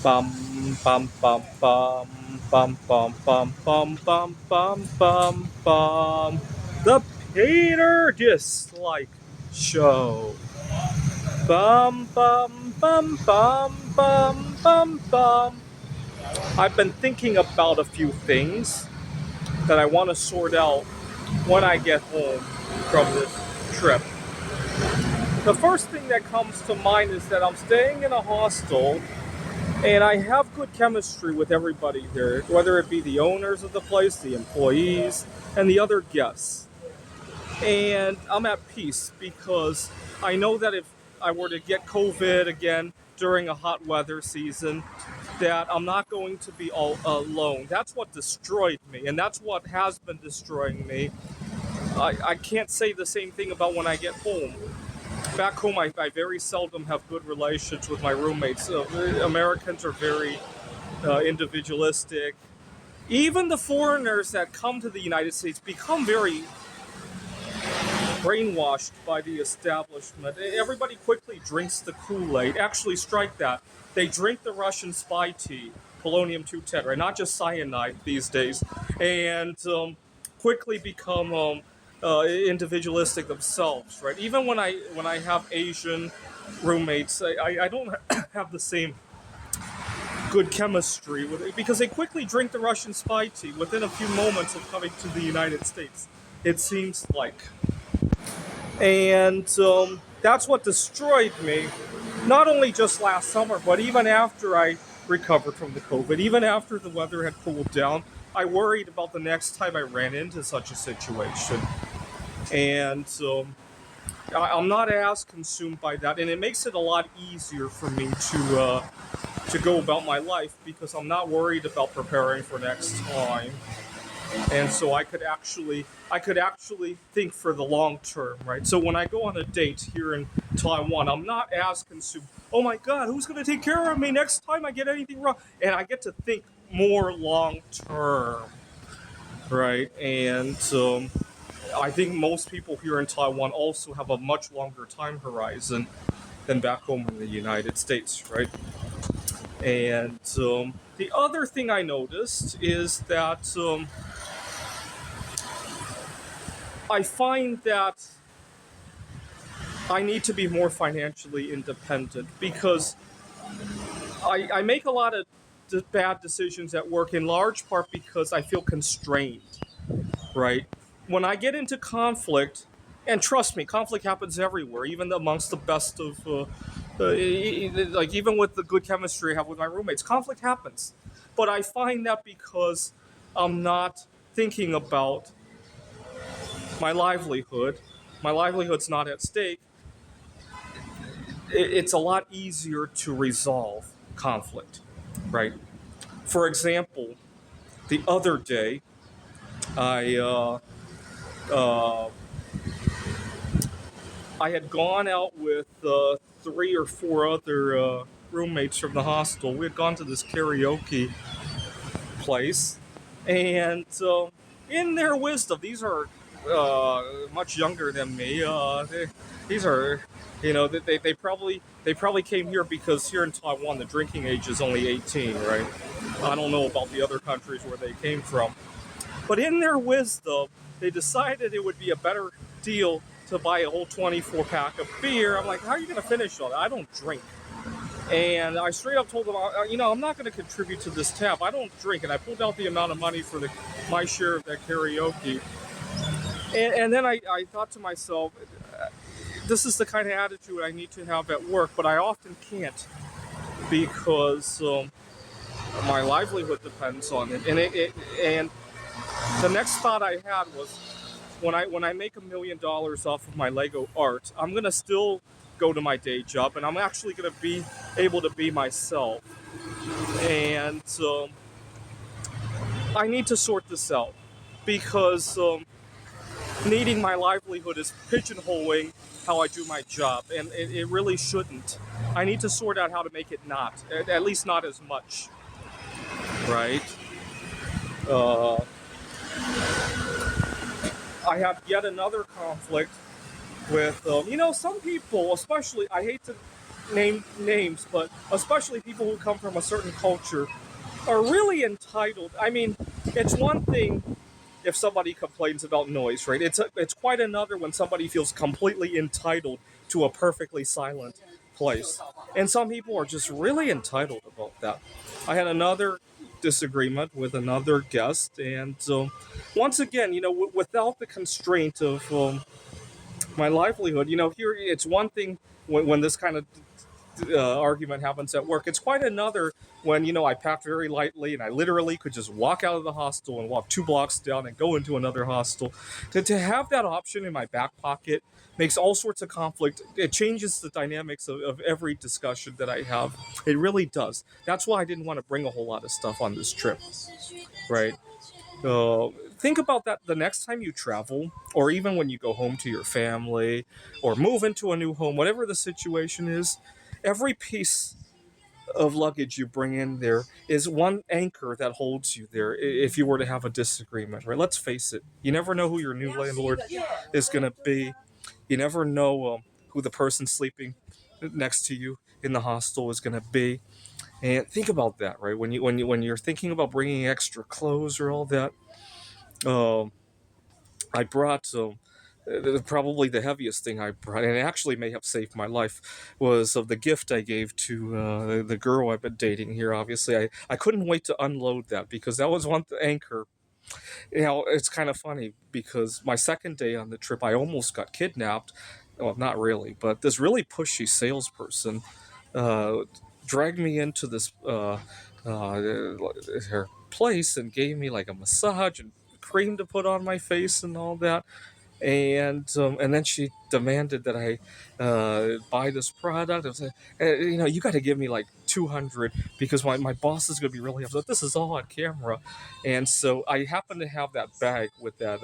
Bum bum bum bum bum bum bum bum bum bum bum bum. The Peter Dislike Show. Bum bum bum bum bum bum bum. I've been thinking about a few things that I want to sort out when I get home from this trip. The first thing that comes to mind is that I'm staying in a hostel and I have good chemistry with everybody here, whether it be the owners of the place, the employees, and the other guests. And I'm at peace because I know that if I were to get COVID again during a hot weather season, that I'm not going to be all alone. That's what destroyed me, and that's what has been destroying me. I can't say the same thing about when I get home. Back home, I very seldom have good relations with my roommates. Americans are very individualistic. Even the foreigners that come to the United States become very brainwashed by the establishment. Everybody quickly drinks the Kool-Aid. Actually, strike that. They drink the Russian spy tea, polonium 210, right? Not just cyanide these days, and quickly become individualistic themselves, right? Even when I have Asian roommates, I don't have the same good chemistry with it because they quickly drink the Russian spy tea within a few moments of coming to the United States. It seems like. And that's what destroyed me, not only just last summer, but even after I recovered from the COVID, even after the weather had cooled down, I worried about the next time I ran into such a situation. And I'm not as consumed by that, and it makes it a lot easier for me to go about my life because I'm not worried about preparing for next time, and so I could actually think for the long term, right? So when I go on a date here in Taiwan, I'm not as consumed. Oh my God, who's going to take care of me next time I get anything wrong? And I get to think more long term, right? And I think most people here in Taiwan also have a much longer time horizon than back home in the United States, right? And the other thing I noticed is that I find that I need to be more financially independent because I make a lot of bad decisions at work in large part because I feel constrained, right? When I get into conflict, and trust me, conflict happens everywhere, even amongst the best of, like even with the good chemistry I have with my roommates, conflict happens. But I find that because I'm not thinking about my livelihood, my livelihood's not at stake, it's a lot easier to resolve conflict, right? For example, the other day, I uh, I had gone out with three or four other roommates from the hostel. We had gone to this karaoke place, and in their wisdom, these are much younger than me. These are, they probably came here because here in Taiwan the drinking age is only 18, right? I don't know about the other countries where they came from, but in their wisdom, they decided it would be a better deal to buy a whole 24 pack of beer. I'm like, how are you going to finish all that? I don't drink. And I straight up told them, I'm not going to contribute to this tab. I don't drink. And I pulled out the amount of money for my share of that karaoke. And then I thought to myself, this is the kind of attitude I need to have at work, but I often can't because my livelihood depends on it. And the next thought I had was when I make $1 million off of my Lego art, I'm gonna still go to my day job, and I'm actually gonna be able to be myself. And I need to sort this out because needing my livelihood is pigeonholing how I do my job, and it really shouldn't. I need to sort out how to make it not, at least not as much, right? Uh, I have yet another conflict with some people, especially I hate to name names, but especially people who come from a certain culture are really entitled. I mean, it's one thing if somebody complains about noise, right? It's quite another when somebody feels completely entitled to a perfectly silent place. And some people are just really entitled about that. I had another disagreement with another guest, and once again, without the constraint of my livelihood, here it's one thing when this kind of argument happens at work. It's quite another when I packed very lightly and I literally could just walk out of the hostel and walk 2 blocks down and go into another hostel. To have that option in my back pocket makes all sorts of conflict. It changes the dynamics of every discussion that I have. It really does. That's why I didn't want to bring a whole lot of stuff on this trip, right? Think about that the next time you travel, or even when you go home to your family, or move into a new home, whatever the situation is. Every piece of luggage you bring in there is one anchor that holds you there if you were to have a disagreement, right? Let's face it, you never know who your new landlord is going to be. You never know who the person sleeping next to you in the hostel is going to be. And think about that, right? When you're thinking about bringing extra clothes or all that. um, I brought probably the heaviest thing I brought, and it actually may have saved my life, was of the gift I gave to the girl I've been dating here. Obviously, I couldn't wait to unload that because that was one anchor. It's kind of funny because my second day on the trip, I almost got kidnapped. Well, not really, but this really pushy salesperson uh, dragged me into this her place and gave me like a massage and cream to put on my face and all that. And then she demanded that I buy this product. I was like, you got to give me like 200 because my boss is going to be really upset. This is all on camera. And so I happen to have that bag with that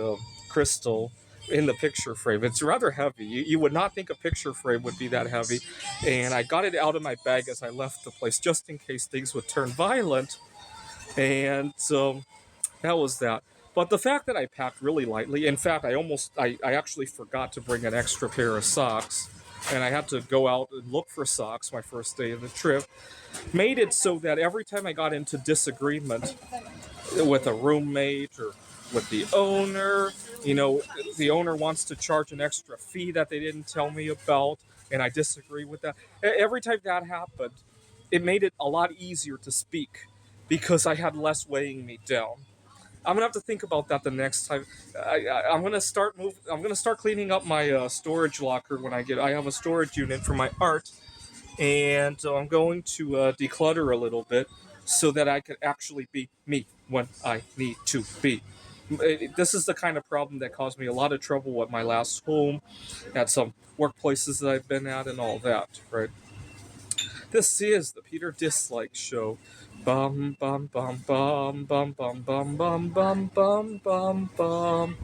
crystal in the picture frame. It's rather heavy. You would not think a picture frame would be that heavy. And I got it out of my bag as I left the place just in case things would turn violent. And that was that. But the fact that I packed really lightly, in fact, I actually forgot to bring an extra pair of socks, and I had to go out and look for socks my first day of the trip, made it so that every time I got into disagreement with a roommate or with the owner, the owner wants to charge an extra fee that they didn't tell me about, and I disagree with that. Every time that happened, it made it a lot easier to speak because I had less weighing me down. I'm gonna have to think about that the next time. I'm gonna start move. I'm gonna start cleaning up my storage locker when I get. I have a storage unit for my art, and I'm going to declutter a little bit so that I can actually be me when I need to be. This is the kind of problem that caused me a lot of trouble at my last home, at some workplaces that I've been at, and all that. Right. This is the Peter Dislike Show. Bum bum bum bum bum bum bum bum bum bum bum bum.